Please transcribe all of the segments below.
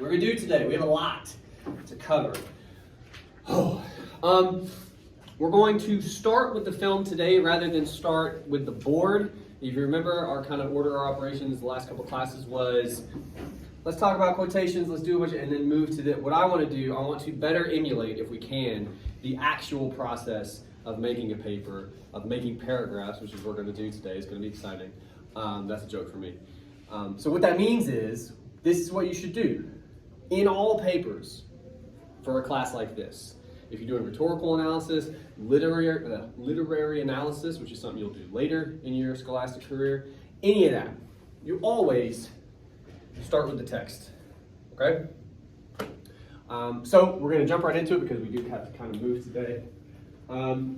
we're going to do today. We have a lot to cover. We're going to start with the film today rather than start with the board. If you remember, our kind of order of operations the last couple classes was, let's talk about quotations, let's do a bunch, and then move to what I want to do. I want to better emulate, if we can, the actual process of making a paper, of making paragraphs, which is what we're going to do today. It's going to be exciting. That's a joke for me. So what that means is, this is what you should do in all papers for a class like this. If you're doing rhetorical analysis, literary analysis, which is something you'll do later in your scholastic career, any of that, you always start with the text, okay? So we're going to jump right into it because we do have to kind of move today. The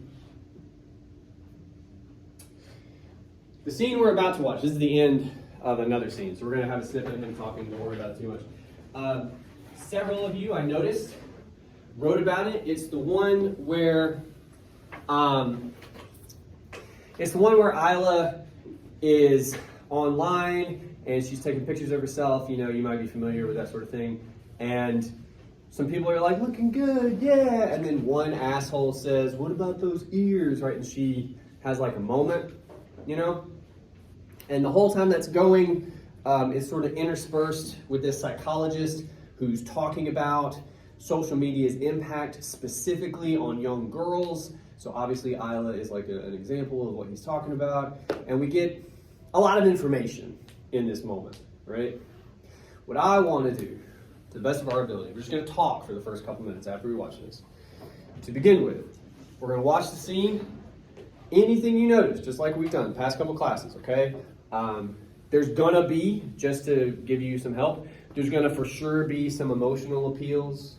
scene we're about to watch, this is the end of another scene, so we're going to have a snippet of him talking, don't worry about it too much. Several of you, I noticed, wrote about it. It's the one where Isla is online and she's taking pictures of herself. You know, you might be familiar with that sort of thing. And some people are like, looking good, yeah. And then one asshole says, what about those ears, right? And she has like a moment, you know? And the whole time that's going is sort of interspersed with this psychologist who's talking about social media's impact specifically on young girls. So obviously Isla is like an example of what he's talking about. And we get a lot of information in this moment, right? What I want to do, to the best of our ability, we're just going to talk for the first couple minutes after we watch this. To begin with, we're going to watch the scene. Anything you notice, just like we've done the past couple classes, okay? There's going to be, just to give you some help, there's going to for sure be some emotional appeals.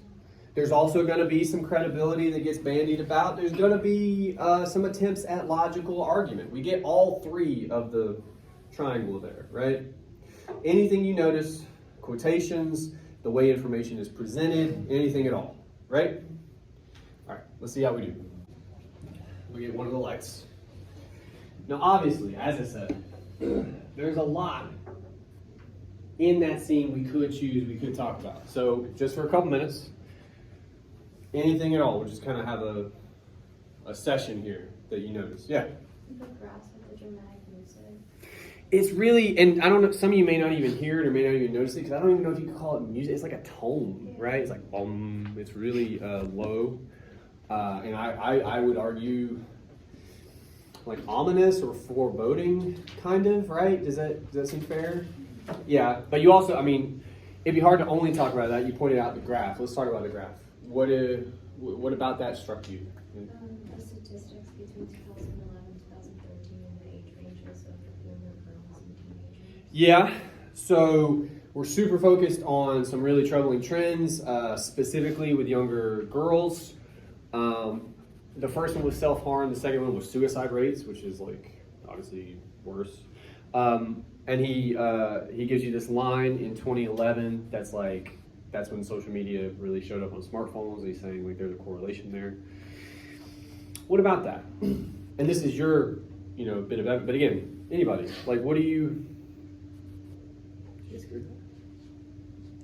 There's also going to be some credibility that gets bandied about. There's going to be some attempts at logical argument. We get all three of the triangle there, right? Anything you notice, quotations, the way information is presented, anything at all, right? All right, let's see how we do. We get one of the lights. Now, obviously, as I said, there's a lot in that scene we could choose, we could talk about. So just for a couple minutes, anything at all, we'll just kind of have a session here that you notice. Yeah? The graphs with the dramatic music. It's really, and I don't know, some of you may not even hear it or may not even notice it, because I don't even know if you could call it music. It's like a tone, right? It's like boom. It's really low. And I would argue like ominous or foreboding, kind of, right? Does that seem fair? Yeah, but you also, I mean, it'd be hard to only talk about that. You pointed out the graph. Let's talk about the graph. What about that struck you? The statistics between 2011 and 2013 and the age ranges of younger girls and teenagers. Yeah, so we're super focused on some really troubling trends, specifically with younger girls. The first one was self-harm. The second one was suicide rates, which is like obviously worse. And he gives you this line in 2011 that's when social media really showed up on smartphones. He's saying like there's a correlation there. What about that? And this is your, bit of evidence. But again, anybody, like, what do you? Did you guys hear that?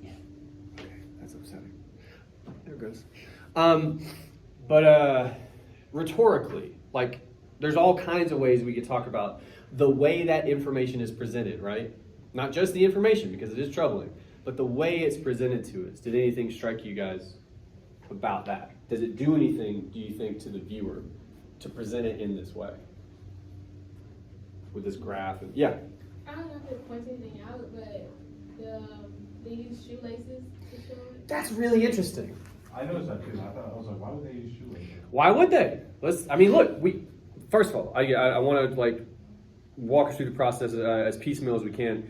Yeah. Okay, that's upsetting. There it goes. But rhetorically, like, there's all kinds of ways we could talk about the way that information is presented, right? Not just the information, because it is troubling, but the way it's presented to us. Did anything strike you guys about that? Does it do anything, do you think, to the viewer to present it in this way? With this graph? And, yeah? I don't know if it points anything out, but they use shoelaces to show it. That's really interesting. I noticed that too. I was like, why would they use shoelaces? Why would they? First of all, I want to like walk us through the process as piecemeal as we can.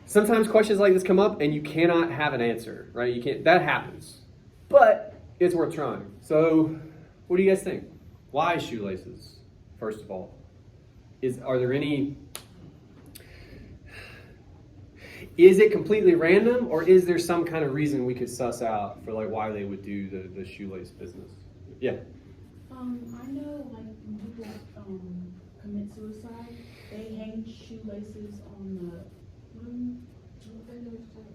Sometimes questions like this come up and you cannot have an answer, right? You can't. That happens, but it's worth trying. So, what do you guys think? Why shoelaces? First of all, are there any? Is it completely random, or is there some kind of reason we could suss out for like why they would do the shoelace business? Yeah. I know like when people commit suicide, they hang shoelaces on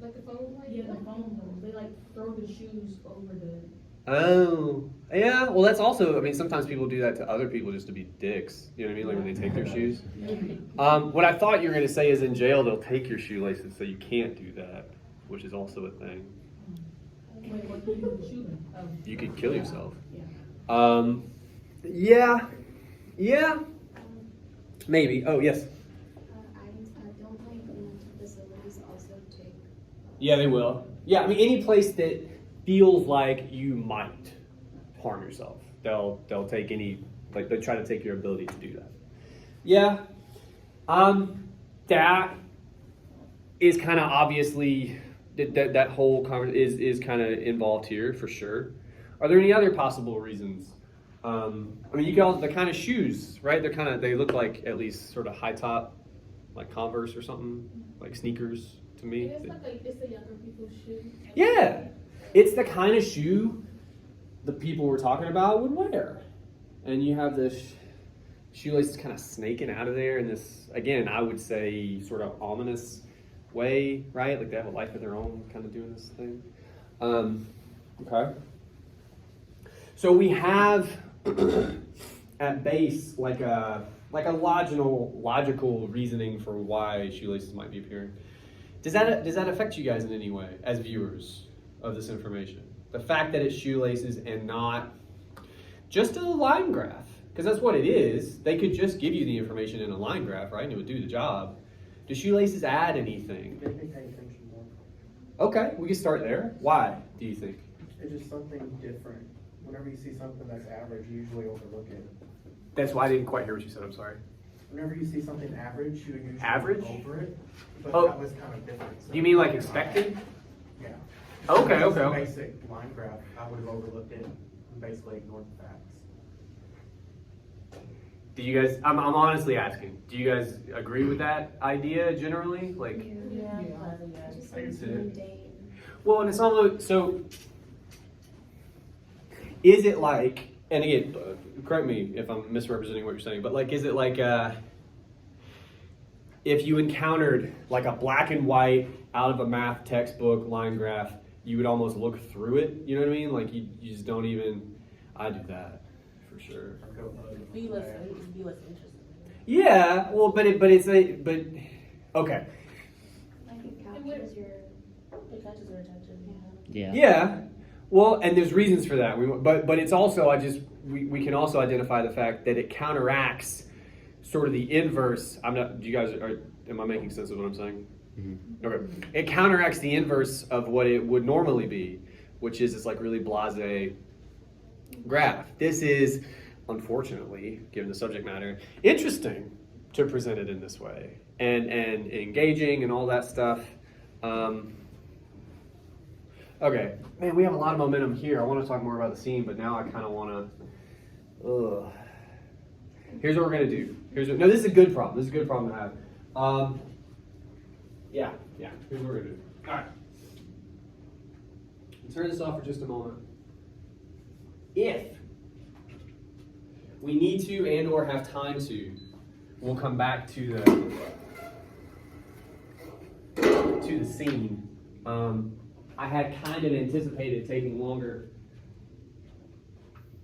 Like the phone plate? Yeah, the phone holes, they like throw the shoes over the, Oh, yeah. Well, that's also. I mean, sometimes people do that to other people just to be dicks. You know what I mean? Like when they take their shoes. What I thought you were going to say is in jail they'll take your shoelaces, so you can't do that, which is also a thing. wait, what do you do with the shoe? Oh. You could kill yourself. Yeah. Yeah. Maybe. Oh, yes. Items, don't like mental facilities also take? Yeah, they will. Yeah, I mean, any place that feels like you might harm yourself, they'll take any, like they try to take your ability to do that. Yeah. That is kind of obviously that whole conversation is kind of involved here for sure. Are there any other possible reasons? I mean, you can also the kind of shoes, right? They look like at least sort of high top, like Converse or something, like sneakers to me. And it's the younger people's shoe. Yeah, it's the kind of shoe the people we're talking about would wear, and you have this shoelaces kind of snaking out of there in this, again, I would say sort of ominous way, right? Like they have a life of their own, kind of doing this thing. Okay. So we have at base like a logical reasoning for why shoelaces might be appearing. Does that affect you guys in any way as viewers of this information? The fact that it's shoelaces and not just a line graph, because that's what it is. They could just give you the information in a line graph, right? And it would do the job. Do shoelaces add anything? They pay attention more. Okay, we can start there. Why do you think? It's just something different. Whenever you see something that's average, you usually overlook it. That's why I didn't quite hear what you said. I'm sorry. Whenever you see something average, you usually Average? look over it. But Oh. that was kind of different. So You mean like expected? Yeah. Okay, Just a okay. basic line graph, I would have overlooked it and basically ignored the facts. Do you guys? I'm honestly asking. Do you guys agree with that idea generally? Like, Yeah. It just I can seems see it. mundane. well, and it's almost so. Is it like? And again, correct me if I'm misrepresenting what you're saying, but like, is it like if you encountered like a black and white out of a math textbook line graph, you would almost look through it. You know what I mean? Like you just don't even. I do that for sure. Be less interested. Yeah, well, but it's okay. Like it captures your, It catches their attention. Yeah. Yeah, well, and there's reasons for that. But it's also we can also identify the fact that it counteracts sort of the inverse. Am I making sense of what I'm saying? Mm-hmm. Okay, it counteracts the inverse of what it would normally be, which is this like really blasé graph. This is, unfortunately, given the subject matter, interesting to present it in this way and engaging and all that stuff. Okay, man, we have a lot of momentum here. I want to talk more about the scene, but now I kind of want to. Here's what we're gonna do. No, this is a good problem. This is a good problem to have. Yeah. Here's what we're gonna do. All right. Let's turn this off for just a moment. If we need to and/or have time to, we'll come back to the scene. I had kind of anticipated taking longer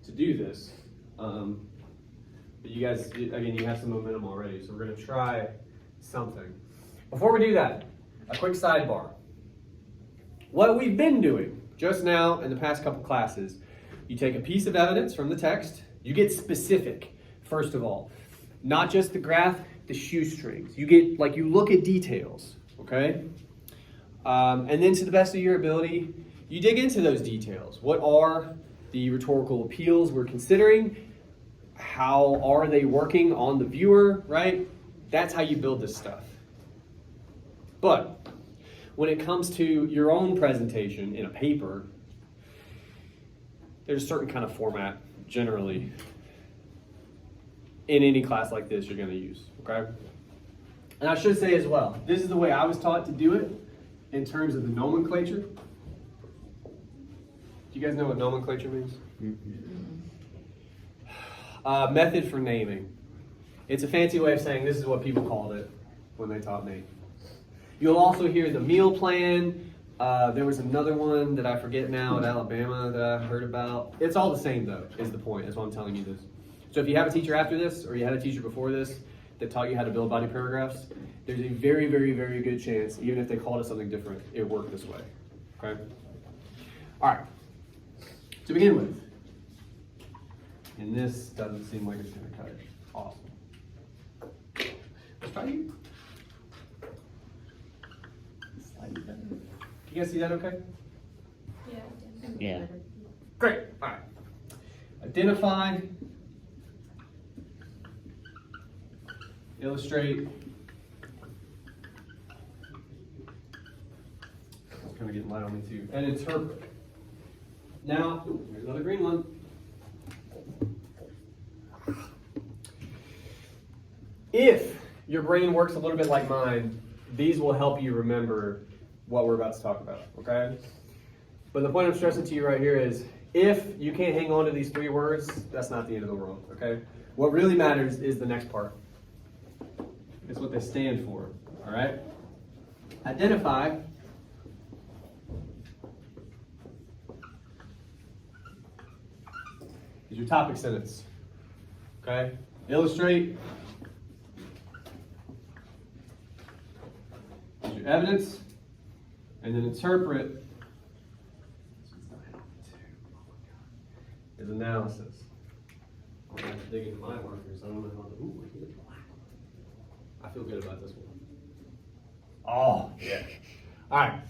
to do this, but you guys, again, you have some momentum already, so we're going to try something. Before we do that, a quick sidebar. What we've been doing just now in the past couple classes, you take a piece of evidence from the text, you get specific, first of all. Not just the graph, the shoestrings. You look at details, okay? And then to the best of your ability, you dig into those details. What are the rhetorical appeals we're considering? How are they working on the viewer, right? That's how you build this stuff. But when it comes to your own presentation in a paper, there's a certain kind of format, generally, in any class like this you're going to use, okay? And I should say as well, this is the way I was taught to do it in terms of the nomenclature. Do you guys know what nomenclature means? Method for naming. It's a fancy way of saying this is what people called it when they taught me. You'll also hear the meal plan, There was another one that I forget now at Alabama that I heard about. It's all the same though, is the point. That's why I'm telling you this. So if you have a teacher after this, or you had a teacher before this that taught you how to build body paragraphs, there's a very, very, very good chance, even if they called it something different, it worked this way. Okay? All right. To begin with, and this doesn't seem like it's going to cut it. Awesome. Let's try you. Slightly better. Can you guys see that okay? Yeah. Yeah. Great. All right. Identify, illustrate. It's kind of getting light on me too. And interpret. Now, here's another green one. If your brain works a little bit like mine, these will help you remember what we're about to talk about, okay? But the point I'm stressing to you right here is, if you can't hang on to these 3 words, that's not the end of the world, okay? What really matters is the next part. It's what they stand for, all right? Identify. Is your topic sentence, okay? Illustrate. Is your evidence. And then interpret is analysis. I'm going to dig into my markers. I don't know how to. Ooh, I feel good about this one. Oh, yeah. All right.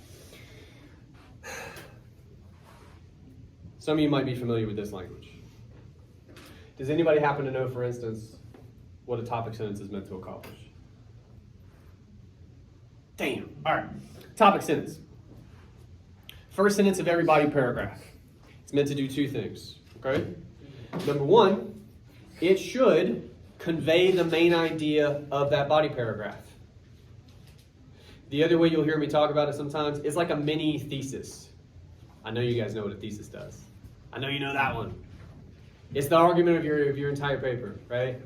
Some of you might be familiar with this language. Does anybody happen to know, for instance, what a topic sentence is meant to accomplish? Damn. All right. Topic sentence. First sentence of every body paragraph. It's meant to do 2 things. Okay? Number 1, it should convey the main idea of that body paragraph. The other way you'll hear me talk about it sometimes is like a mini thesis. I know you guys know what a thesis does. I know you know that one. It's the argument of your entire paper, right?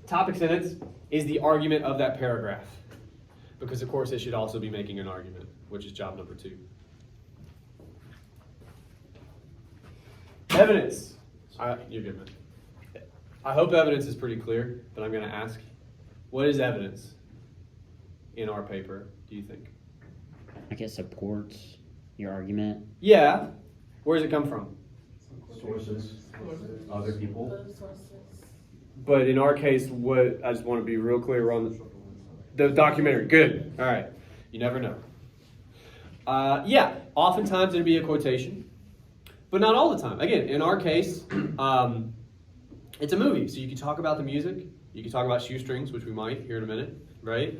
Topic sentence is the argument of that paragraph. Because, of course, it should also be making an argument, which is job number 2. Evidence. You're good, man. I hope evidence is pretty clear, but I'm going to ask, what is evidence in our paper, do you think? Like it supports your argument. Yeah. Where does it come from? Sources, other people. Good sources. But in our case, I just want to be real clear on the documentary. Good. All right. You never know. Yeah. Oftentimes it'll be a quotation, but not all the time. Again, in our case, it's a movie, so you can talk about the music. You can talk about shoestrings, which we might here in a minute, right?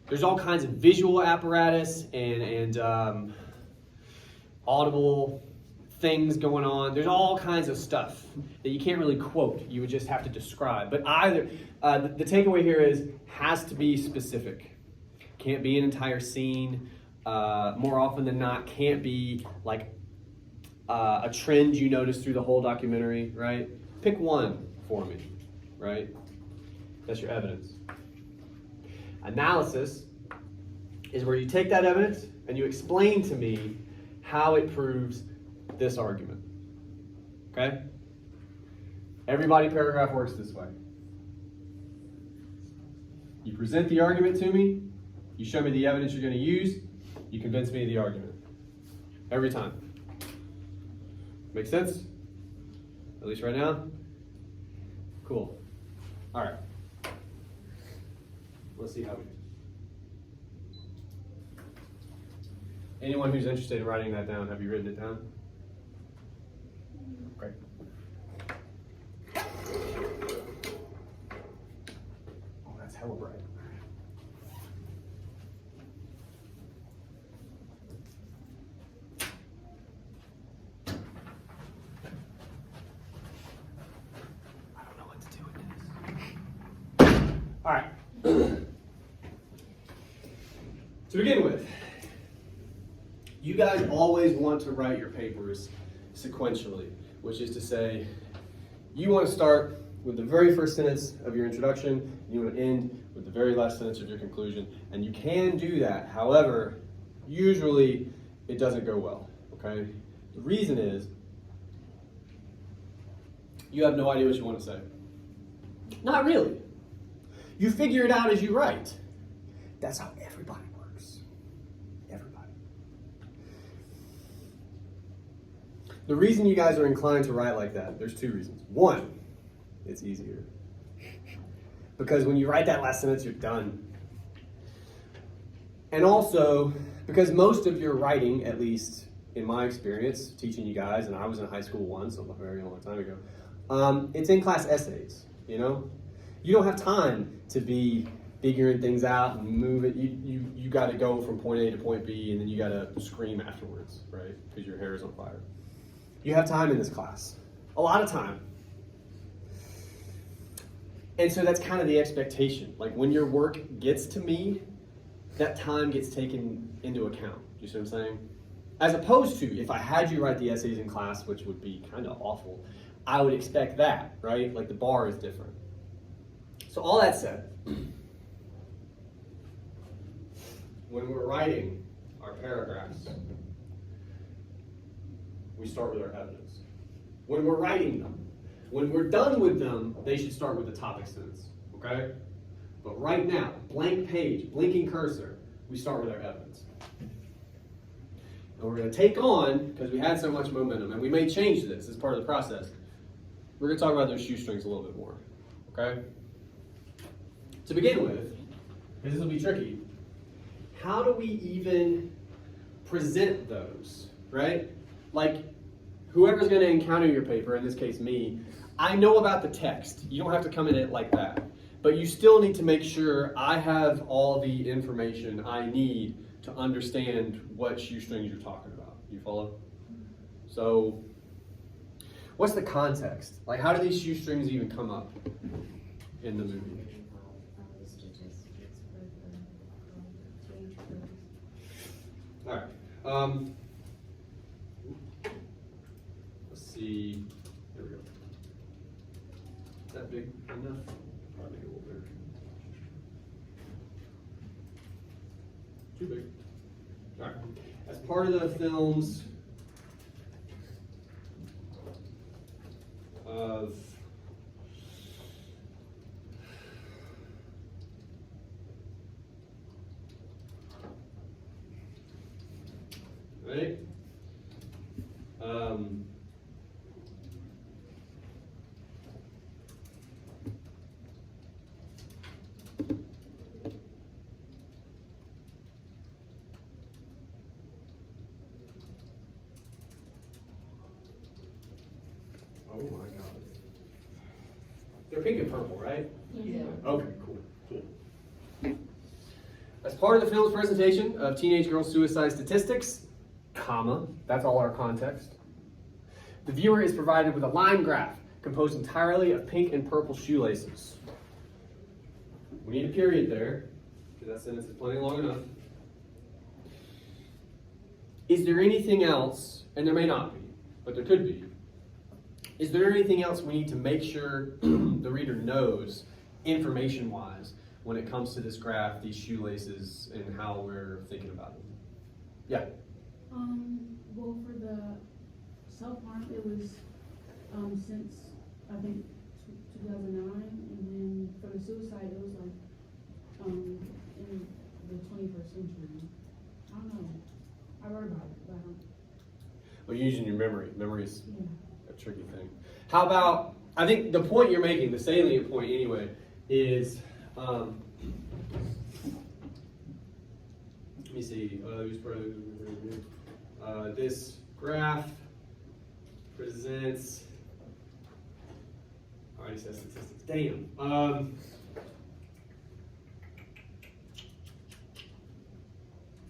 There's all kinds of visual apparatus and audible things going on. There's all kinds of stuff that you can't really quote. You would just have to describe. But either the takeaway here is has to be specific. Can't be an entire scene. More often than not, can't be like a trend you notice through the whole documentary, right? Pick one for me, right? That's your evidence. Analysis is where you take that evidence and you explain to me how it proves this argument. Okay? Every body paragraph works this way. You present the argument to me, you show me the evidence you're going to use, you convince me of the argument. Every time. Make sense? At least right now? Cool. All right. Let's see how we do. Anyone who's interested in writing that down, have you written it down? Great. Oh, that's hella bright. I don't know what to do with this. All right. To begin with, you guys always want to write your papers sequentially, which is to say, you want to start with the very first sentence of your introduction, and you want to end with the very last sentence of your conclusion, and you can do that. However, usually it doesn't go well, okay? The reason is you have no idea what you want to say. Not really. You figure it out as you write. That's how everybody works. Everybody. The reason you guys are inclined to write like that, there's two reasons. One, it's easier. Because when you write that last sentence, you're done. And also, because most of your writing, at least in my experience, teaching you guys, and I was in high school once, a very long time ago, it's in-class essays, you know? You don't have time to be figuring things out and move it. You got to go from point A to point B, and then you got to scream afterwards, right? Because your hair is on fire. You have time in this class. A lot of time. And so that's kind of the expectation. Like when your work gets to me, that time gets taken into account. Do you see what I'm saying? As opposed to if I had you write the essays in class, which would be kind of awful, I would expect that, right? Like the bar is different. So all that said, when we're writing our paragraphs, we start with our evidence. When we're writing them, when we're done with them, they should start with the topic sentence, okay? But right now, blank page, blinking cursor, we start with our evidence. And we're going to take on, because we had so much momentum, and we may change this as part of the process, we're going to talk about those shoestrings a little bit more, okay? To begin with, because this will be tricky, how do we even present those, right? Like, whoever's going to encounter your paper, in this case me, I know about the text. You don't have to come in it like that. But you still need to make sure I have all the information I need to understand what shoestrings you're talking about. You follow? So, what's the context? Like, how do these shoestrings even come up in the movie? Statistics for the teenage girls. All right. Let's see. There we go. Is that big enough? Probably a little bigger. Too big. All right. As part of the films of right? Oh my God. They're pink and purple, right? Yeah. Okay, cool. As part of the film's presentation of teenage girl suicide statistics, comma, that's all our context, the viewer is provided with a line graph composed entirely of pink and purple shoelaces. We need a period there, because that sentence is plenty long enough. Is there anything else, and there may not be, but there could be, is there anything else we need to make sure the reader knows, information-wise, when it comes to this graph, these shoelaces, and how we're thinking about them? Yeah. Well, for the self-harm, it was, since, I think, 2009, and then for the suicide, it was like, in the 21st century. I don't know. I wrote about it, but I don't, Well, you're using your memory. Memory is yeah. a tricky thing. How about, I think the point you're making, the salient point anyway, is, let me see, this graph presents, I already said statistics, damn.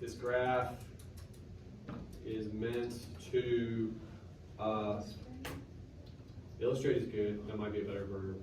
This graph is meant to, illustrate is good, that might be a better verb.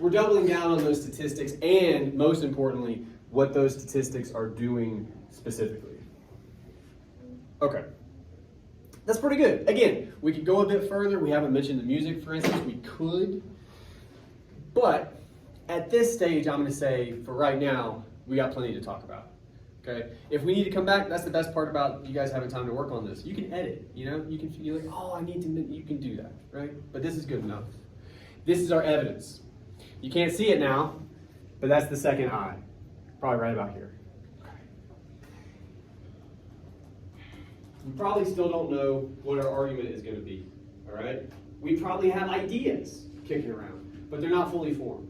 we're doubling down on those statistics and, most importantly, what those statistics are doing specifically. Okay. That's pretty good. Again, we could go a bit further. We haven't mentioned the music, for instance. We could. But at this stage, I'm going to say, for right now, we got plenty to talk about. Okay? If we need to come back, that's the best part about you guys having time to work on this. You can edit, you know? You can feel like, oh, I need to, you can do that, right? But this is good enough. This is our evidence. You can't see it now, but that's the second eye. Probably right about here. We probably still don't know what our argument is going to be, all right? We probably have ideas kicking around, but they're not fully formed.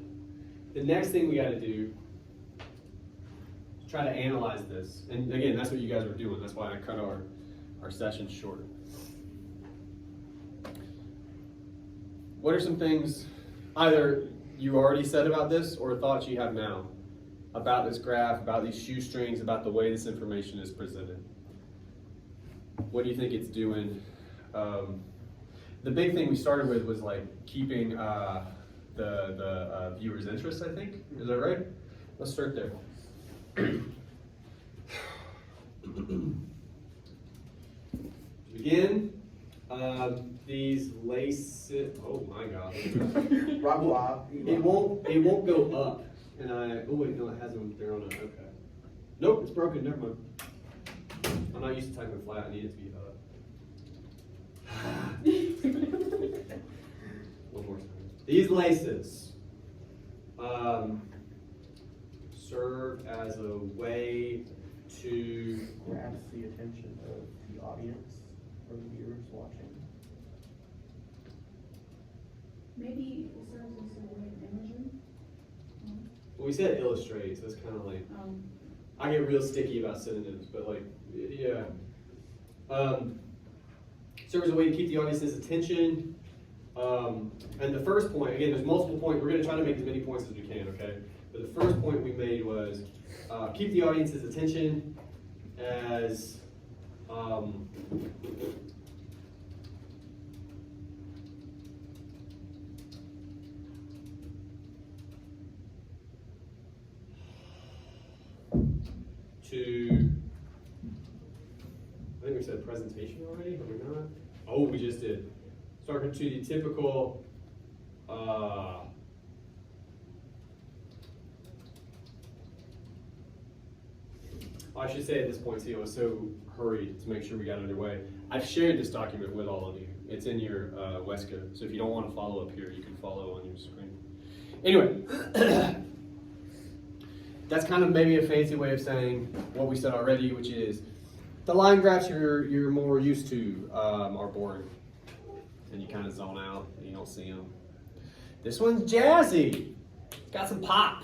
The next thing we got to do is try to analyze this. And again, that's what you guys were doing. That's why I cut our session short. What are some things either you already said about this or thoughts you have now about this graph, about these shoestrings, about the way this information is presented? What do you think it's doing? The big thing we started with was like keeping the viewer's interest, I think. Is that right? Let's start there. To begin, these laces, oh my God. It won't go up. And oh wait, no, it has them there on it, okay. Nope, it's broken, never mind. I'm not used to typing flat, I need it to be up. One more time. These laces serve as a way to Grabs the attention of the audience or the viewers watching. Maybe it serves as a way of imagery. well, we said illustrates, that's kind of like, I get real sticky about synonyms, but like, yeah. Serves as a way to keep the audience's attention. And the first point, again, there's multiple points. We're going to try to make as many points as we can, okay? But the first point we made was keep the audience's attention as to, I think we said presentation already, did we not? Oh, we just did. Starting to the typical, I should say at this point, see, I was so hurried to make sure we got underway. I've shared this document with all of you. It's in your Wesco, so if you don't want to follow up here, you can follow on your screen. Anyway, that's kind of maybe a fancy way of saying what we said already, which is the line graphs you're more used to are boring. And you kind of zone out and you don't see them. This one's jazzy. It's got some pop.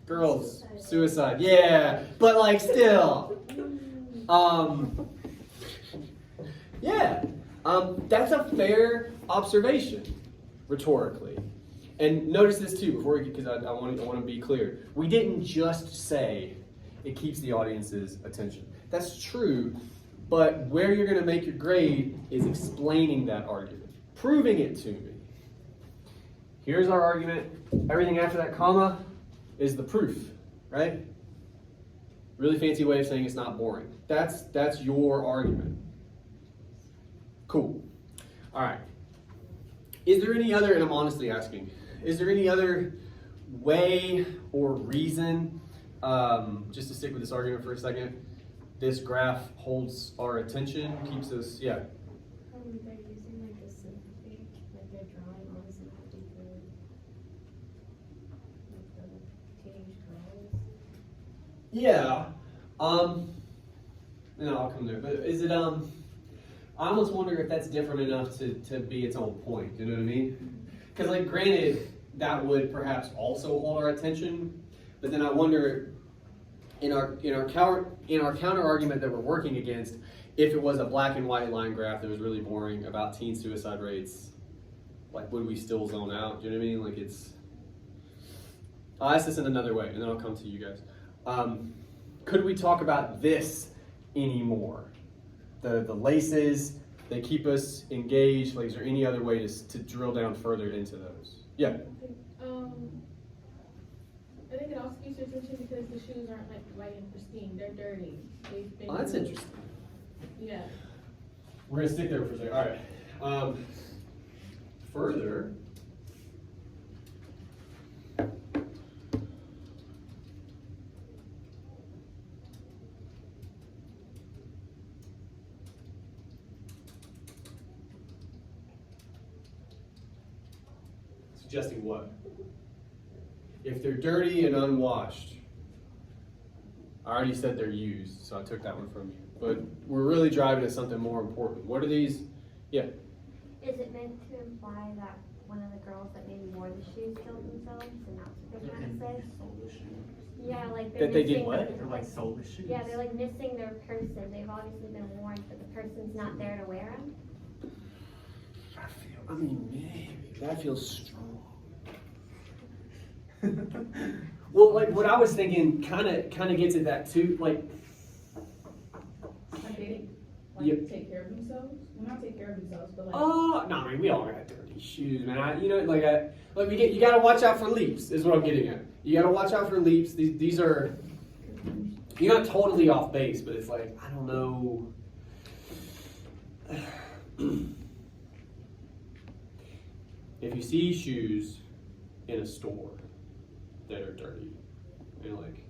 Girls, suicide, yeah, but like still. Yeah, that's a fair observation, rhetorically. And notice this too, before because I want to be clear. We didn't just say it keeps the audience's attention. That's true. But where you're going to make your grade is explaining that argument, proving it to me. Here's our argument. Everything after that comma is the proof, right? Really fancy way of saying it's not boring. That's your argument. Cool. All right. Is there any other, and I'm honestly asking, is there any other way or reason, just to stick with this argument for a second, this graph holds our attention, keeps us, yeah. They're using like a sympathy, like they're drawing on sympathy for like the teenage girls. Yeah. No, I'll come there. But is it I almost wonder if that's different enough to be its own point. You know what I mean? Because like granted, that would perhaps also hold our attention, but then I wonder in our counter argument that we're working against, if it was a black and white line graph that was really boring about teen suicide rates, like would we still zone out? Do you know what I mean? Like it's. I'll ask this in another way, and then I'll come to you guys. Could we talk about this anymore? The laces They keep us engaged. Like, is there any other way to drill down further into those? Yeah. I think it also keeps your attention because the shoes aren't like white and pristine. They're dirty. They've been. Oh, that's interesting. Yeah. We're gonna stick there for a second. All right. Further. Suggesting what? If they're dirty and unwashed, I already said they're used, so I took that one from you. But we're really driving at something more important. What are these? Yeah. Is it meant to imply that one of the girls that maybe wore the shoes killed themselves, and that's what they're trying to say? Yeah, like they're That they did missing what? the- They're like soulless shoes. Yeah, they're like missing their person. They've obviously been worn, but the person's not there to wear them. I mean, maybe that feels strong. Well, like what I was thinking, kind of gets at that too. Like, Like they didn't, Yep. take care of themselves? Well, not take care of themselves, but like. oh no, I mean we all got dirty shoes, man. You gotta watch out for leaps. Is what I'm getting at. You gotta watch out for leaps. These are. You're not totally off base, but it's like I don't know. If you see shoes in a store that are dirty, you're like,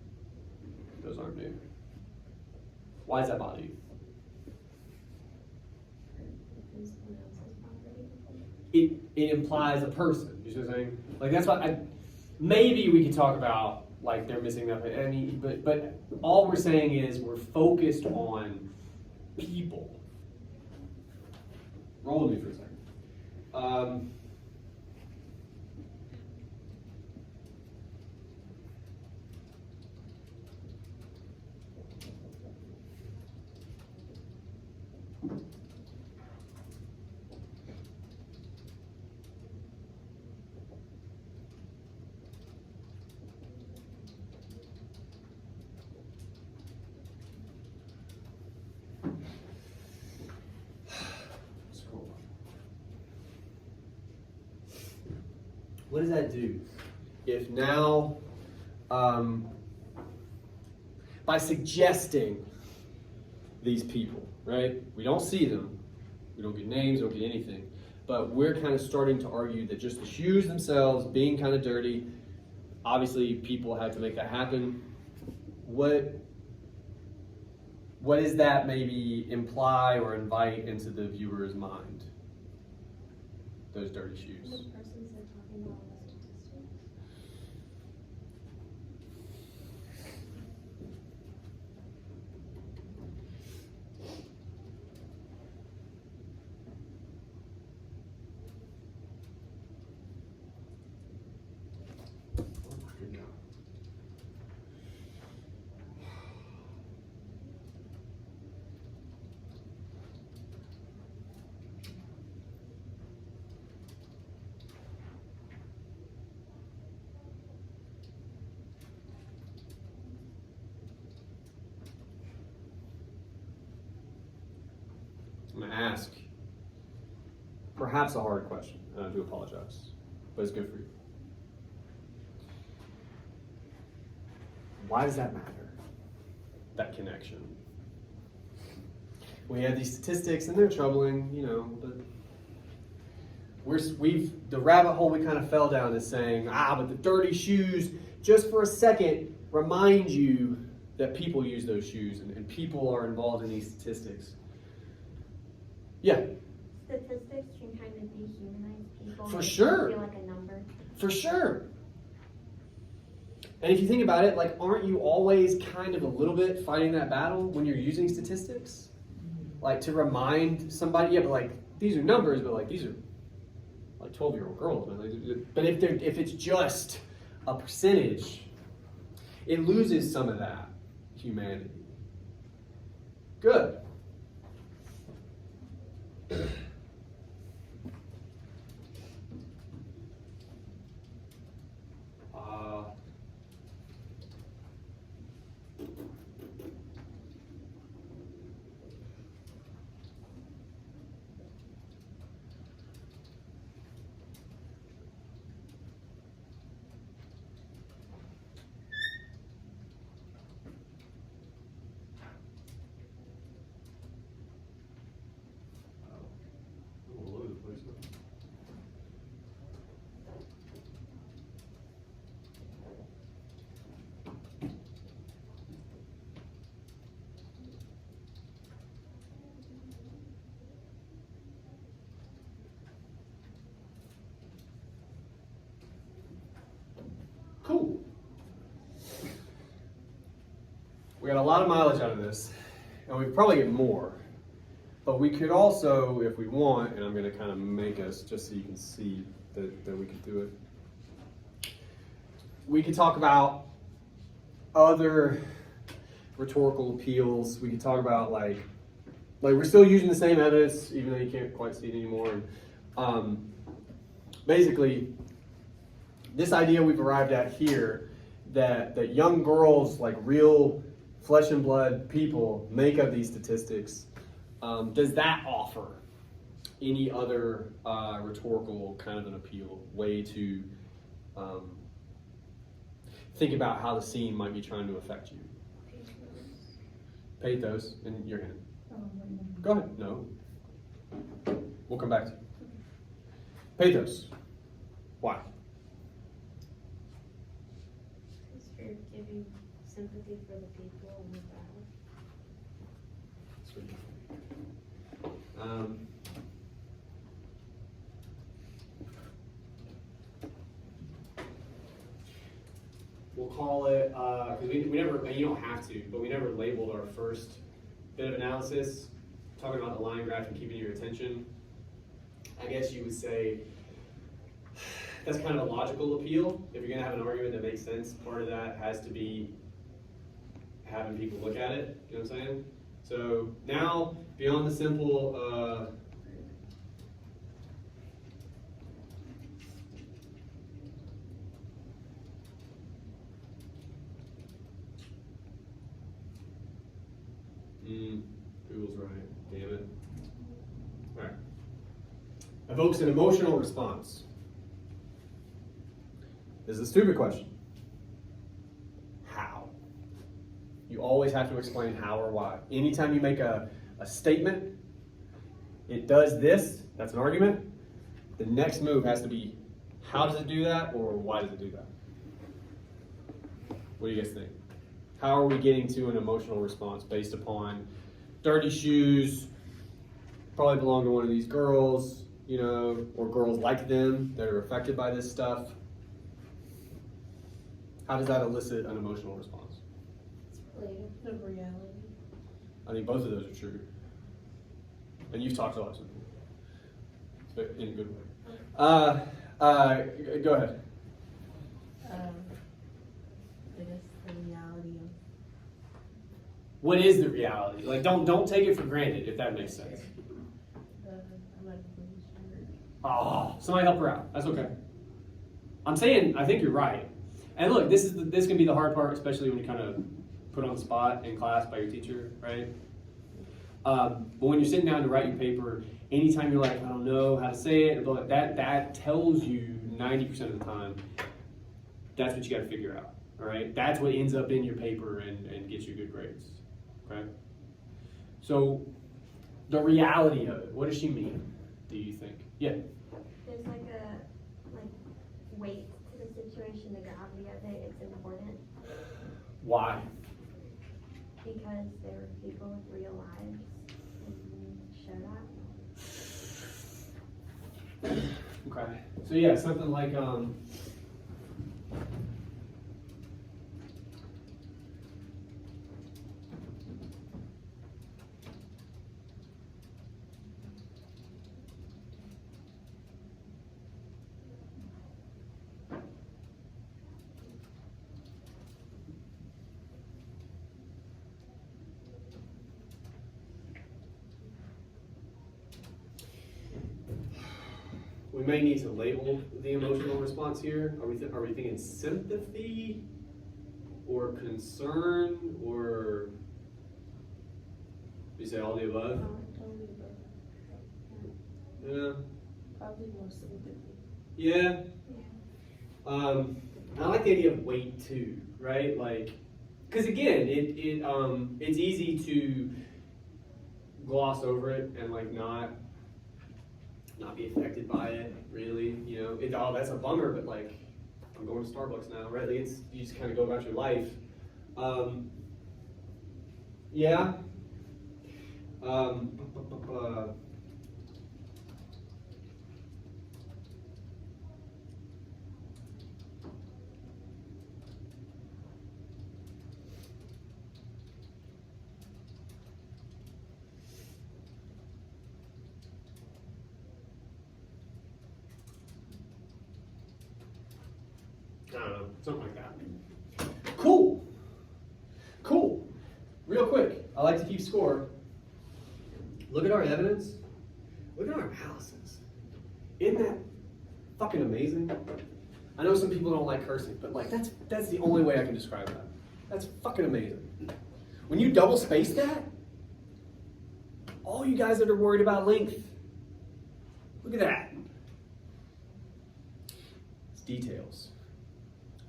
those aren't new. Why does that bother you? It's someone else's property. It implies a person. You see what I'm saying? Like that's what maybe we could talk about like they're missing that. I mean, but all we're saying is we're focused on people. Roll with me for a second. What does that do? If now, by suggesting these people, right? We don't see them, we don't get names, we don't get anything, but we're kind of starting to argue that just the shoes themselves being kind of dirty, obviously people had to make that happen. What does that maybe imply or invite into the viewer's mind? Those dirty shoes. The persons they're talking about in the statistics. I'm going to ask perhaps a hard question, and I do apologize, but it's good for you. Why does that matter? That connection. We have these statistics, and they're troubling, but the rabbit hole we kind of fell down is saying, but the dirty shoes, just for a second, remind you that people use those shoes, and people are involved in these statistics. Yeah. Statistics can kind of dehumanize people. For make sure. them feel like a number. For sure. And if you think about it, like, aren't you always kind of a little bit fighting that battle when you're using statistics? Like, to remind somebody, but like, these are numbers, but like, these are like 12-year-old girls, man. But if it's just a percentage, it loses some of that humanity. Good. we got a lot of mileage out of this, and we could probably get more. But we could also, if we want, and I'm going to kind of make us just so you can see that we could do it. We could talk about other rhetorical appeals. We could talk about like we're still using the same evidence, even though you can't quite see it anymore. And, basically, this idea we've arrived at here that young girls, like real flesh and blood people, make up these statistics. Does that offer any other rhetorical kind of an appeal, way to think about how the scene might be trying to affect you? Pathos, and your hand. Go ahead. No. We'll come back to you. Pathos. Why? Because you're giving sympathy for the people in the battle. We'll call it, because we never, and you don't have to, but we never labeled our first bit of analysis, talking about the line graph and keeping your attention. I guess you would say that's kind of a logical appeal. If you're going to have an argument that makes sense, part of that has to be having people look at it. You know what I'm saying? So now, beyond the simple Google's right, damn it. All right. Evokes an emotional response. This is a stupid question. How? You always have to explain how or why. Anytime you make a statement, it does this, that's an argument. The next move has to be, how does it do that, or why does it do that? What do you guys think? How are we getting to an emotional response based upon dirty shoes, probably belong to one of these girls, you know, or girls like them that are affected by this stuff? How does that elicit an emotional response? It's related to reality. I think both of those are true. And you've talked a lot to them. But in a good way. Go ahead. I guess the reality of What is the reality? Like, don't take it for granted, if that makes sense. I'm not completely sure. Oh, somebody help her out. That's okay. I'm saying, I think you're right. And look, this can be the hard part, especially when you kind of put on the spot in class by your teacher, right? But when you're sitting down to write your paper, anytime you're like, I don't know how to say it, but that tells you 90% of the time, that's what you got to figure out, all right? That's what ends up in your paper and gets you good grades, okay? So the reality of it, what does she mean, do you think? Yeah. There's like weight to the situation, the gravity of it. It's important Why? because there are people with real lives and show that. Okay. So yeah, something like we may need to label the emotional response here. Are we thinking sympathy or concern, or you say all the above? Totally, but Yeah. probably more sympathy. Yeah. I like the idea of weight too, right? Like, because again, it's easy to gloss over it and like not be affected by it, really. You know, that's a bummer, but like, I'm going to Starbucks now, right? Like, you just kind of go about your life. Yeah. Something like that. Cool. Cool. Real quick, I like to keep score. Look at our evidence. Look at our analysis. Isn't that fucking amazing? I know some people don't like cursing, but like that's the only way I can describe that. That's fucking amazing. When you double space that, all you guys that are worried about length, look at that. It's details.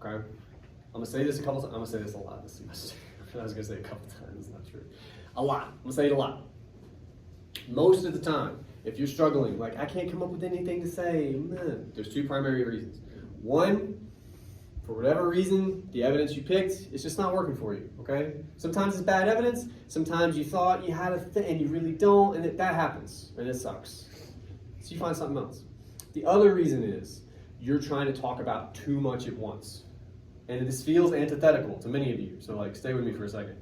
Okay? I'm gonna say this a couple times. I'm gonna say this a lot this semester. I was gonna say a couple times, it's not true. A lot. I'm gonna say it a lot. Most of the time, if you're struggling, like I can't come up with anything to say, man, there's two primary reasons. One, for whatever reason, the evidence you picked, it's just not working for you, okay? Sometimes it's bad evidence, sometimes you thought you had a thing and you really don't, and that happens, and it sucks. So you find something else. The other reason is, you're trying to talk about too much at once. And this feels antithetical to many of you, so like stay with me for a second.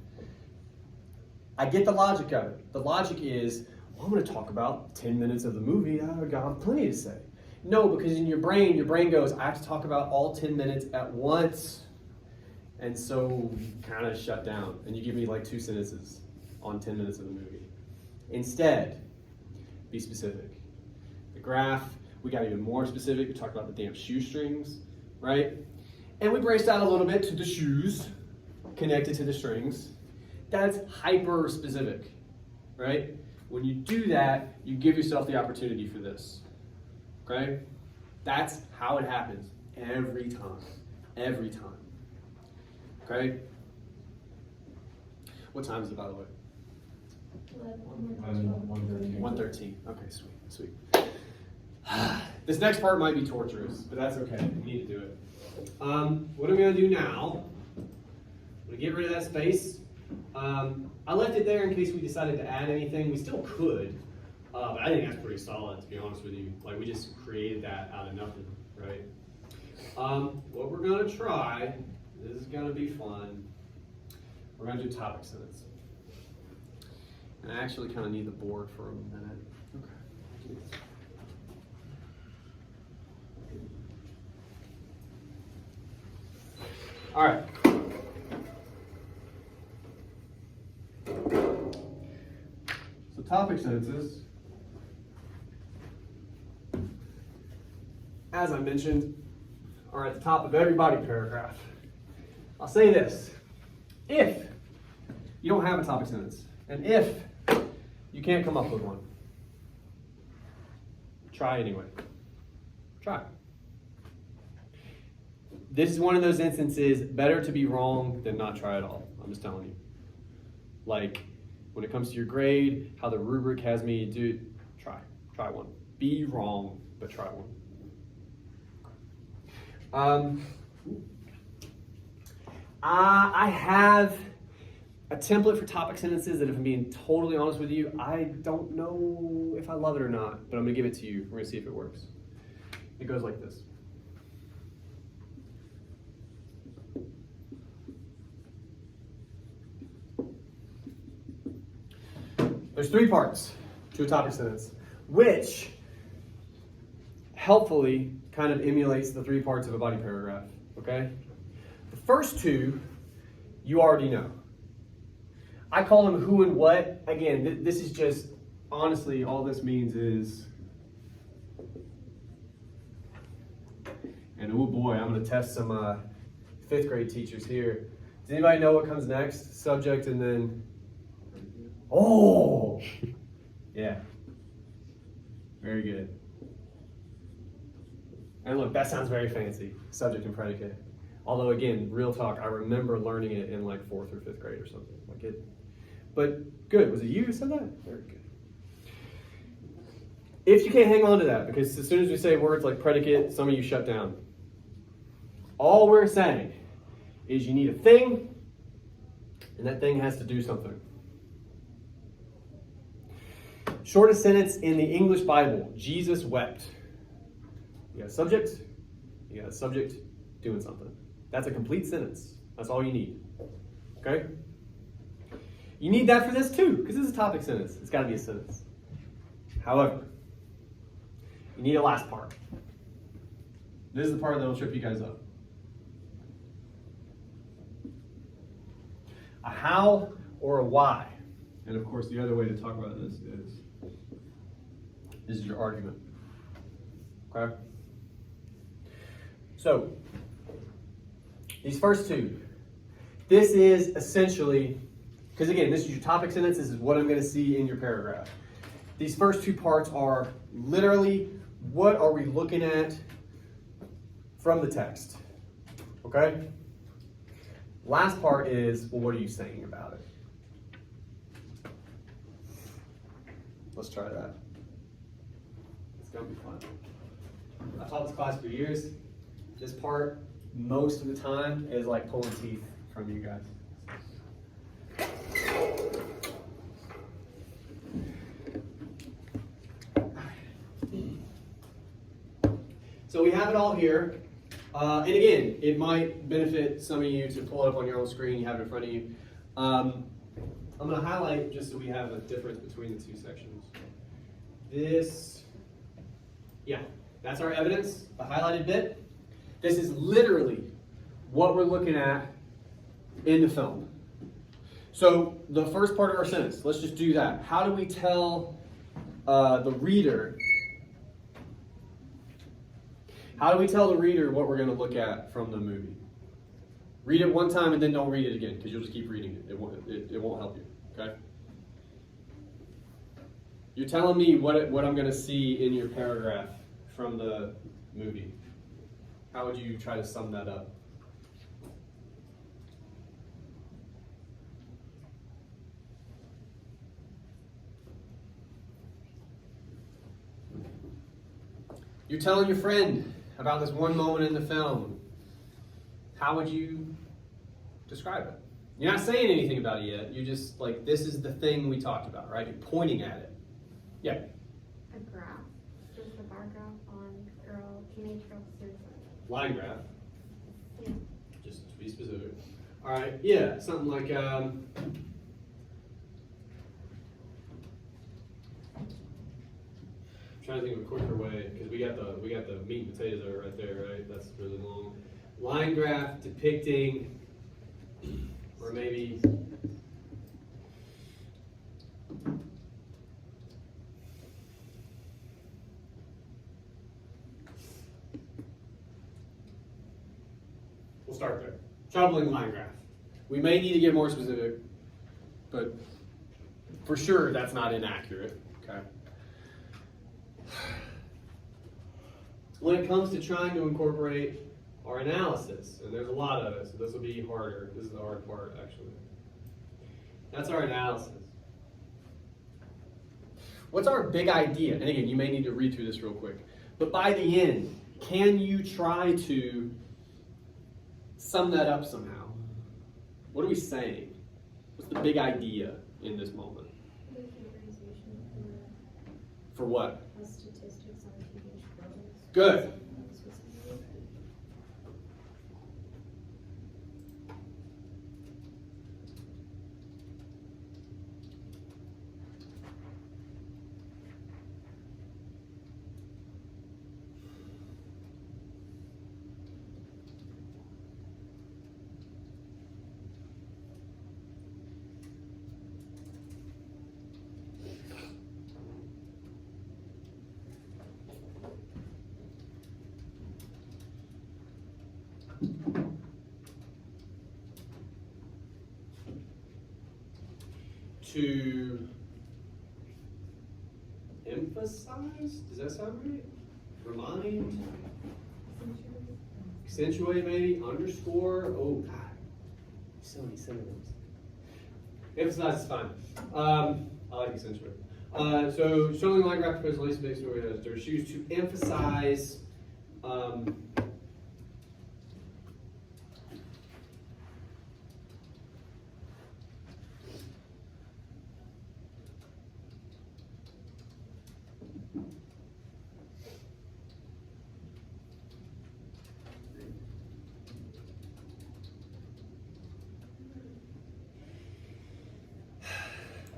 I get the logic of it. The logic is, well, I'm gonna talk about 10 minutes of the movie, I've got plenty to say. No, because in your brain goes, I have to talk about all 10 minutes at once. And so you kind of shut down and you give me like 2 sentences on 10 minutes of the movie. Instead, be specific. The graph, we got even more specific. We talked about the damn shoestrings, right? And we braced out a little bit to the shoes connected to the strings. That's hyper specific, right? When you do that, you give yourself the opportunity for this. Okay? That's how it happens every time. Every time. Okay? What time is it, by the way? 1:13. Okay, sweet. This next part might be torturous, but that's okay. We need to do it. What I'm going to do now, I'm going to get rid of that space. I left it there in case we decided to add anything. We still could. But I think that's pretty solid, to be honest with you. Like, we just created that out of nothing, right? What we're going to try, this is going to be fun, we're going to do topic sentence. And I actually kind of need the board for a minute. Okay. All right. So topic sentences, as I mentioned, are at the top of every body paragraph. I'll say this. If you don't have a topic sentence, and if you can't come up with one, try anyway. Try. This is one of those instances, better to be wrong than not try at all. I'm just telling you. Like, when it comes to your grade, how the rubric has me do, try one. Be wrong, but try one. I have a template for topic sentences that, if I'm being totally honest with you, I don't know if I love it or not, but I'm gonna give it to you. We're gonna see if it works. It goes like this. There's 3 parts to a topic sentence, which helpfully kind of emulates the 3 parts of a body paragraph, okay? The first 2, you already know. I call them who and what. Again, this is just, honestly, all this means is, and oh boy, I'm gonna test some 5th grade teachers here. Does anybody know what comes next? Subject and then, oh, yeah, very good. And look, that sounds very fancy, subject and predicate. Although again, real talk, I remember learning it in like 4th or 5th grade or something. Like it, but good, was it you who said that? Very good. If you can't hang on to that, because as soon as we say words like predicate, some of you shut down. All we're saying is you need a thing, and that thing has to do something. Shortest sentence in the English Bible, Jesus wept. You got a subject, you got a subject doing something. That's a complete sentence. That's all you need. Okay? You need that for this too, because this is a topic sentence. It's got to be a sentence. However, you need a last part. This is the part that will trip you guys up. A how or a why. And of course, the other way to talk about this is your argument. Okay? So, these first two, this is essentially, because again, this is your topic sentence, this is what I'm going to see in your paragraph. These first two parts are literally what are we looking at from the text. Okay? Last part is, well, what are you saying about it? Let's try that. It's going to be fun. I've taught this class for years. This part, most of the time, is like pulling teeth from you guys. So we have it all here. And again, it might benefit some of you to pull it up on your own screen. You have it in front of you. I'm going to highlight just so we have a difference between the two sections. This, yeah, that's our evidence, the highlighted bit. This is literally what we're looking at in the film. So the first part of our sentence, let's just do that. How do we tell the reader? How do we tell the reader what we're going to look at from the movie? Read it one time and then don't read it again, because you'll just keep reading it. It won't help you. Okay? You're telling me what I'm going to see in your paragraph from the movie. How would you try to sum that up? You're telling your friend about this one moment in the film. How would you describe it? You're not saying anything about it yet. You're just like, this is the thing we talked about, right? You're pointing at it. Yeah. A graph. Just a bar graph on teenage girl suicide. Line graph. Yeah. Just to be specific. All right. Yeah. Something like. Trying to think of a quicker way, because we got the meat and potatoes that are right there, right? That's really long. Line graph depicting, or maybe we'll start there. Troubling line graph. We may need to get more specific, but for sure that's not inaccurate. Okay. When it comes to trying to incorporate our analysis, and there's a lot of it, so this will be harder. This is the hard part, actually. That's our analysis. What's our big idea? And again, you may need to read through this real quick. But by the end, can you try to sum that up somehow? What are we saying? What's the big idea in this moment? For what? Statistics on teenage girls. Good. To emphasize? Does that sound right? Remind? Accentuate maybe? Underscore? Oh, God. So many synonyms. Emphasize is fine. I like accentuate. So, showing line graph because Lisa based story has dirty shoes to emphasize.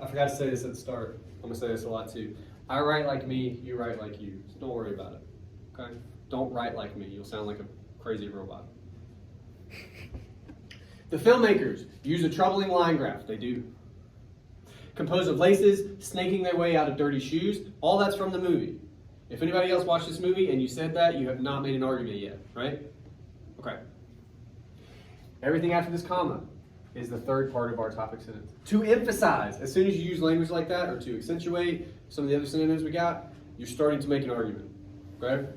I forgot to say this at the start. I'm going to say this a lot too. I write like me, you write like you. So don't worry about it. Okay? Don't write like me. You'll sound like a crazy robot. The filmmakers use a troubling line graph. They do. Composed of laces snaking their way out of dirty shoes. All that's from the movie. If anybody else watched this movie and you said that, you have not made an argument yet, right? Okay. Everything after this comma is the third part of our topic sentence. To emphasize, as soon as you use language like that, or to accentuate some of the other synonyms we got, you're starting to make an argument, okay?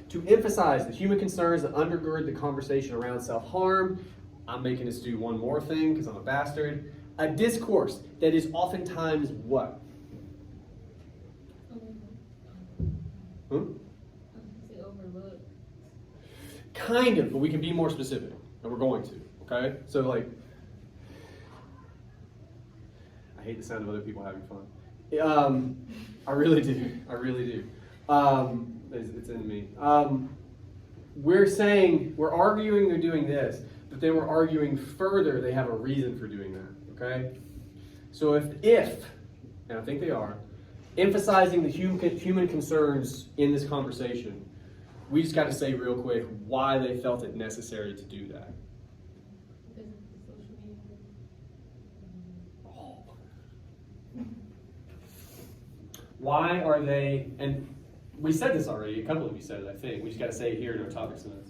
To emphasize the human concerns that undergird the conversation around self-harm. I'm making us do one more thing because I'm a bastard. A discourse that is oftentimes what? Say overlooked. Kind of, but we can be more specific, and we're going to, okay? So like, I hate the sound of other people having fun. I really do. I really do. It's in me. We're arguing they're doing this, but then we're arguing further they have a reason for doing that, okay? So if, and I think they are, emphasizing the human concerns in this conversation, we just got to say real quick why they felt it necessary to do that. Because of the social media. Why are they, and we said this already, a couple of you said it, I think. We just got to say it here in our topic sentence.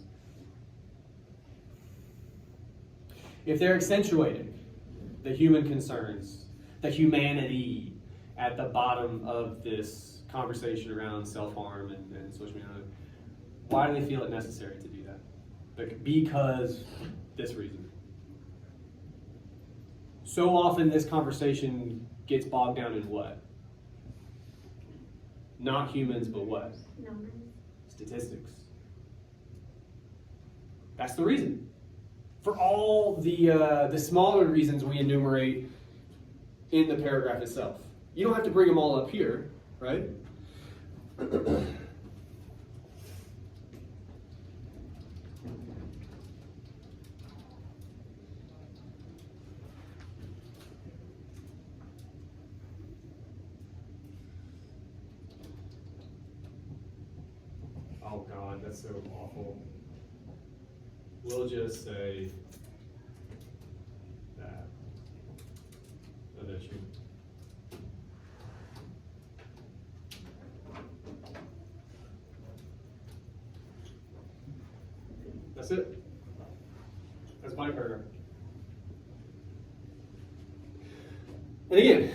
If they're accentuating the human concerns, the humanity at the bottom of this conversation around self-harm and social media, why do they feel it necessary to do that? Because this reason. So often this conversation gets bogged down in what? Not humans, but what? Numbers. Statistics. That's the reason. For all the smaller reasons we enumerate in the paragraph itself. You don't have to bring them all up here, right? Oh God, that's so awful. We'll just say that. Oh, that's you. That's it. That's my paragraph. And again,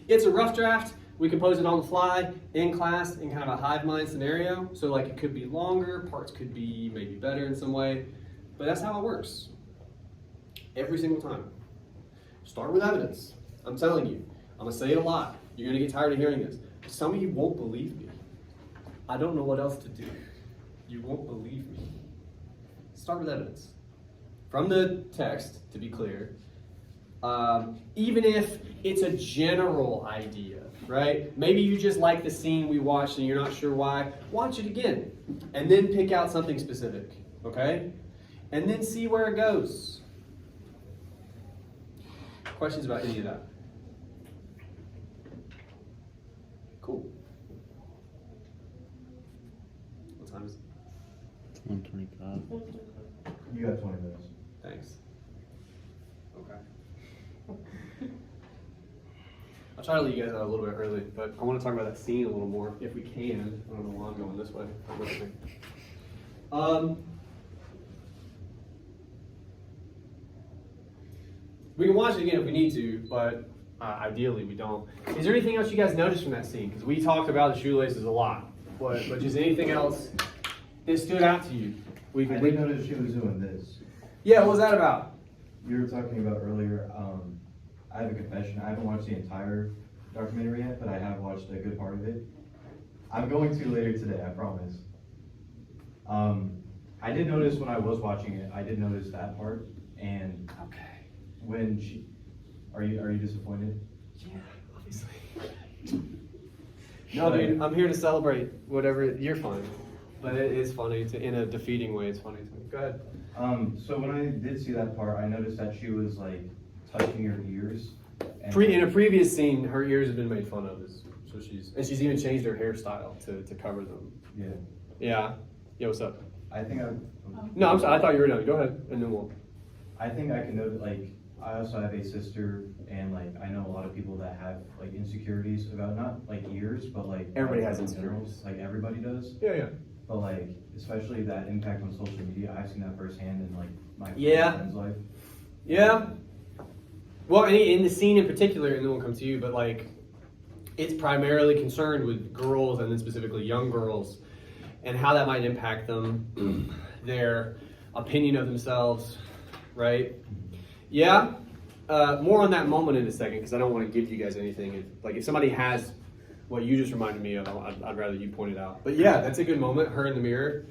it's a rough draft. We compose it on the fly, in class, in kind of a hive mind scenario. So like it could be longer, parts could be maybe better in some way, but that's how it works. Every single time. Start with evidence. I'm telling you, I'm gonna say it a lot. You're gonna get tired of hearing this. Some of you won't believe me. I don't know what else to do. You won't believe me. Start with evidence. From the text, to be clear, even if it's a general idea, right? Maybe you just like the scene we watched and you're not sure why. Watch it again and then pick out something specific, okay? And then see where it goes. Questions about any of that? Cool. What time is it? 1:25. You got 20 minutes. Thanks. Okay. I'll try to leave you guys out a little bit early, but I want to talk about that scene a little more, if we can. I don't know why I'm going this way. We can watch it again if we need to, but ideally we don't. Is there anything else you guys noticed from that scene? Because we talked about the shoelaces a lot, but just anything else that stood out to you? I did notice she was doing this. Yeah, what was that about? You were talking about earlier, I have a confession. I haven't watched the entire documentary yet, but I have watched a good part of it. I'm going to later today, I promise. I did notice when I was watching it, I did notice that part, and when she, are you disappointed? Yeah, obviously. No, dude, I'm here to celebrate whatever. You're fine, but it is funny in a defeating way. It's funny to me. Go ahead. So when I did see that part, I noticed that she was like touching her ears. And In a previous scene, her ears have been made fun of, so she's even changed her hairstyle to cover them. Yeah. Yeah. Yeah. What's up? I think No, I'm sorry. I thought you were done. Go ahead, and then we'll. I think I can know that, like, I also have a sister, and like, I know a lot of people that have like insecurities about not like ears, but like. Everybody has in general, insecurities. Like, everybody does. Yeah. But like, especially that impact on social media, I've seen that firsthand in like my Yeah. friend's life. Yeah. Well, in the scene in particular, and then we'll come to you, but like, it's primarily concerned with girls, and then specifically young girls, and how that might impact them, their opinion of themselves, right? Yeah. More on that moment in a second, because I don't want to give you guys anything. If somebody has what you just reminded me of, I'd rather you point it out. But yeah, that's a good moment. Her in the mirror,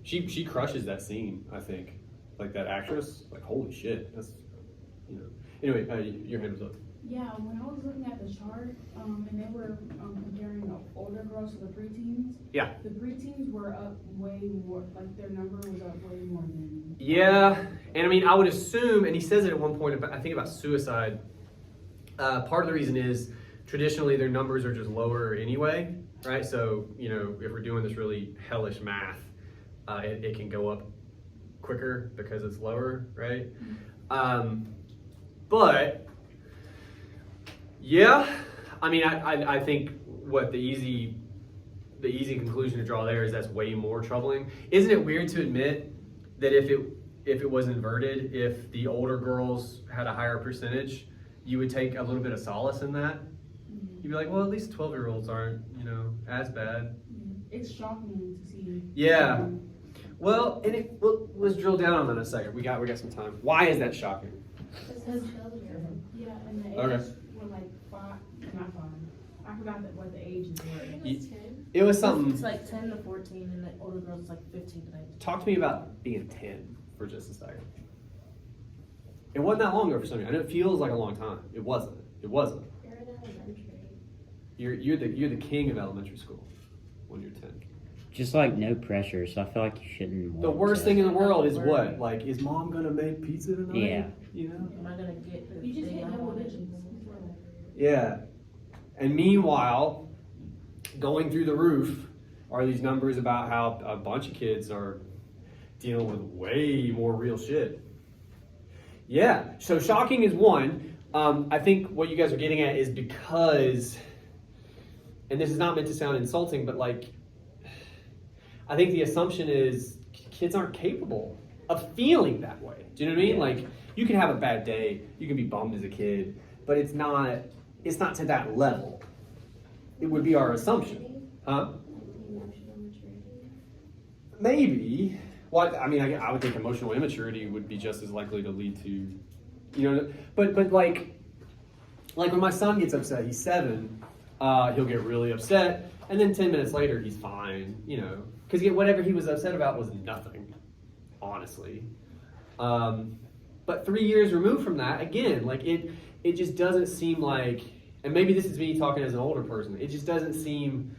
she crushes that scene. I think, like that actress, like holy shit. That's, you know. Anyway, your hand was up. Yeah, when I was looking at the chart, and they were comparing the older girls to the preteens. Yeah. The preteens were up way more, like their number was up way more than. Yeah, and I mean, I would assume, and he says it at one point, I think about suicide. Part of the reason is traditionally their numbers are just lower anyway, right? So, you know, if we're doing this really hellish math, it can go up quicker because it's lower, right? But yeah, I mean, I think what the easy conclusion to draw there is that's way more troubling. Isn't it weird to admit that if it was inverted, if the older girls had a higher percentage, you would take a little bit of solace in that? You'd be like, well, at least 12-year-olds aren't, you know, as bad. It's shocking to see. Yeah. Well, and let's drill down on that in a second. We got some time. Why is that shocking? Yeah, and the age Okay. were like not five. I forgot what the ages were. You- It was something. It's like 10 to 14, and the older girls is like 15 to 19. Talk to me about being 10 for just a second. It wasn't that long ago for some reason. I know it feels like a long time. It wasn't. You're in elementary. You're the king of elementary school when you're 10. Just like no pressure, so I feel like you shouldn't. The want worst to- thing in the world is what? Like, is mom gonna make pizza tonight? Yeah. You know? Am I gonna get the You just thing hit I double wanted? digits. Yeah. And meanwhile, going through the roof are these numbers about how a bunch of kids are dealing with way more real shit. Yeah. So shocking is one. I think what you guys are getting at is because, and this is not meant to sound insulting, but like, I think the assumption is kids aren't capable of feeling that way. Do you know what I mean? Like, you can have a bad day, you can be bummed as a kid, but it's not to that level. It would be our assumption. Huh? Emotional maturity. Maybe. Well, I mean, I would think emotional immaturity would be just as likely to lead to, you know, but like when my son gets upset, he's 7, he'll get really upset, and then 10 minutes later, he's fine, you know, because whatever he was upset about was nothing, honestly. But 3 years removed from that, again, like it just doesn't seem like, and maybe this is me talking as an older person, it just doesn't seem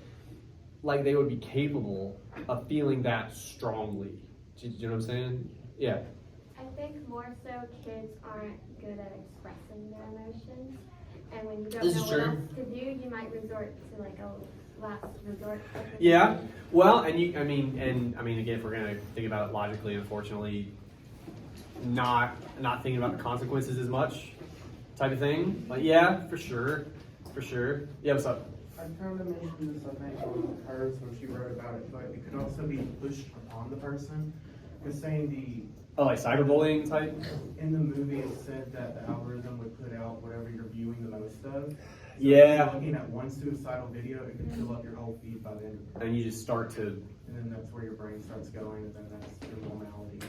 like they would be capable of feeling that strongly. Do you know what I'm saying? Yeah. I think more so kids aren't good at expressing their emotions. And when you don't This know is what true. else to do, you might resort to like a last resort. type of Yeah. thing. Well, and I mean, again, if we're gonna think about it logically, unfortunately, not thinking about the consequences as much, type of thing. Like, yeah, for sure. Yeah, what's up? I kind of mentioned this, I think, on hers when she wrote about it, but it could also be pushed upon the person. Because saying Oh, like cyberbullying type? in the movie it said that the algorithm would put out whatever you're viewing the most of. So Yeah. if you're looking at one suicidal video, it could fill up your whole feed by then. And you just start to, And then that's where your brain starts going, and then that's your normality.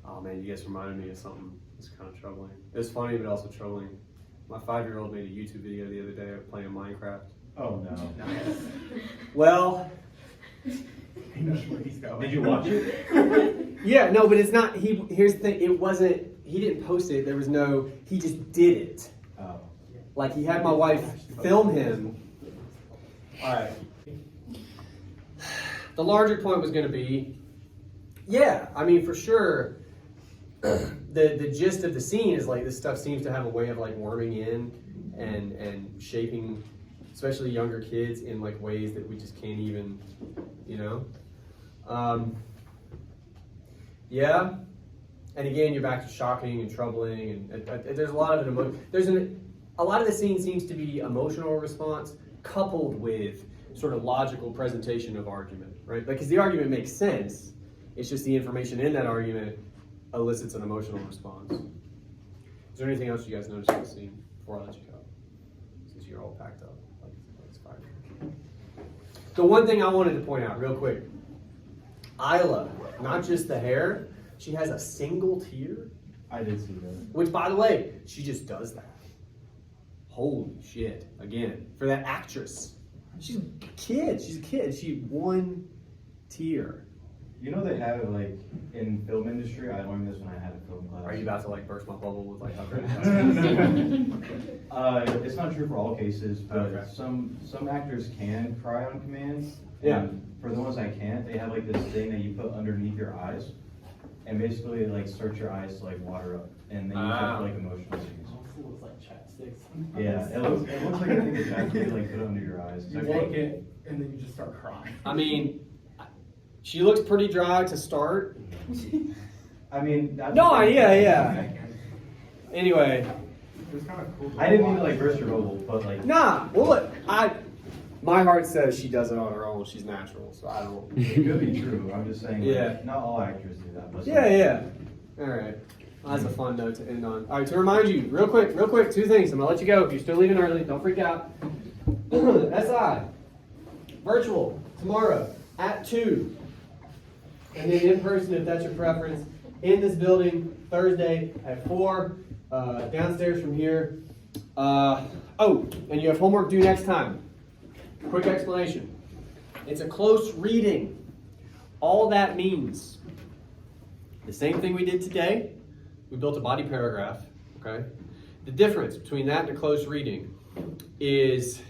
oh man, you guys reminded me of something that's kind of troubling. It's funny, but also troubling. My 5-year-old made a YouTube video the other day of playing Minecraft. Oh no. Nice. Well, He knows where he's going. Did you watch it? yeah, no, but it's not, here's the thing, he didn't post it, he just did it. Oh. Like, he had my wife film him. Alright. The larger point was going to be, yeah, I mean, for sure, the gist of the scene is like this stuff seems to have a way of like worming in and shaping, especially younger kids, in like ways that we just can't even, you know? Yeah. And again, you're back to shocking and troubling, and there's a lot of a lot of the scene seems to be emotional response coupled with sort of logical presentation of argument, right? Because the argument makes sense. It's just the information in that argument elicits an emotional response. Is there anything else you guys noticed in the scene before I let you go? Since you're all packed up, like it's fine. The one thing I wanted to point out real quick, Isla, not just the hair, she has a single tear, I did see that. which by the way, she just does that. Holy shit, again, for that actress. She's a kid, she one tear. You know they have it like in film industry. I learned this when I had a film class. Are you about to like burst my bubble with like how great it is? It's not true for all cases, but Okay. some actors can cry on command. Yeah. And for the ones that can't, they have like this thing that you put underneath your eyes, and basically like starts your eyes to like water up, and then you have to like emotional scenes. Also looks like chapstick. Yeah, it looks like a thing that you have to like put under your eyes. You take it and then you just start crying. I mean, she looks pretty dry to start. I mean, that's No, yeah. Anyway, It was kind of cool. I didn't mean to like burst your bubble, but like nah, well look, my heart says she does it on her own, she's natural, so I don't. it could be true. I'm just saying, like, Yeah. not all actors do that. But some- Yeah. Alright. Well, that's a fun note to end on. Alright, to remind you, real quick, 2 things. I'm gonna let you go. If you're still leaving early, don't freak out. SI, virtual, tomorrow at 2. And then in person, if that's your preference, in this building, Thursday at 4, downstairs from here. And you have homework due next time. Quick explanation. It's a close reading. All that means, the same thing we did today, we built a body paragraph, okay? The difference between that and a close reading is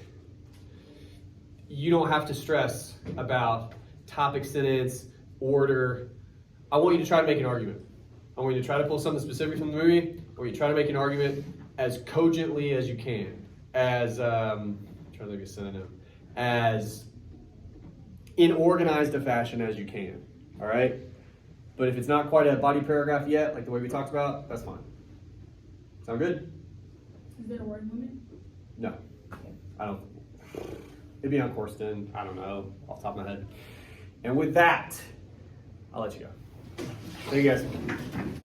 you don't have to stress about topic sentence, order. I want you to try to make an argument. I want you to try to pull something specific from the movie. I want you to try to make an argument as cogently as you can, as, I'm trying to think of a synonym, as in organized a fashion as you can, all right? But if it's not quite a body paragraph yet, like the way we talked about, that's fine. Sound good? Is there a word limit? No, I don't. It'd be on Courston. I don't know, off the top of my head. And with that, I'll let you go. Thank you guys.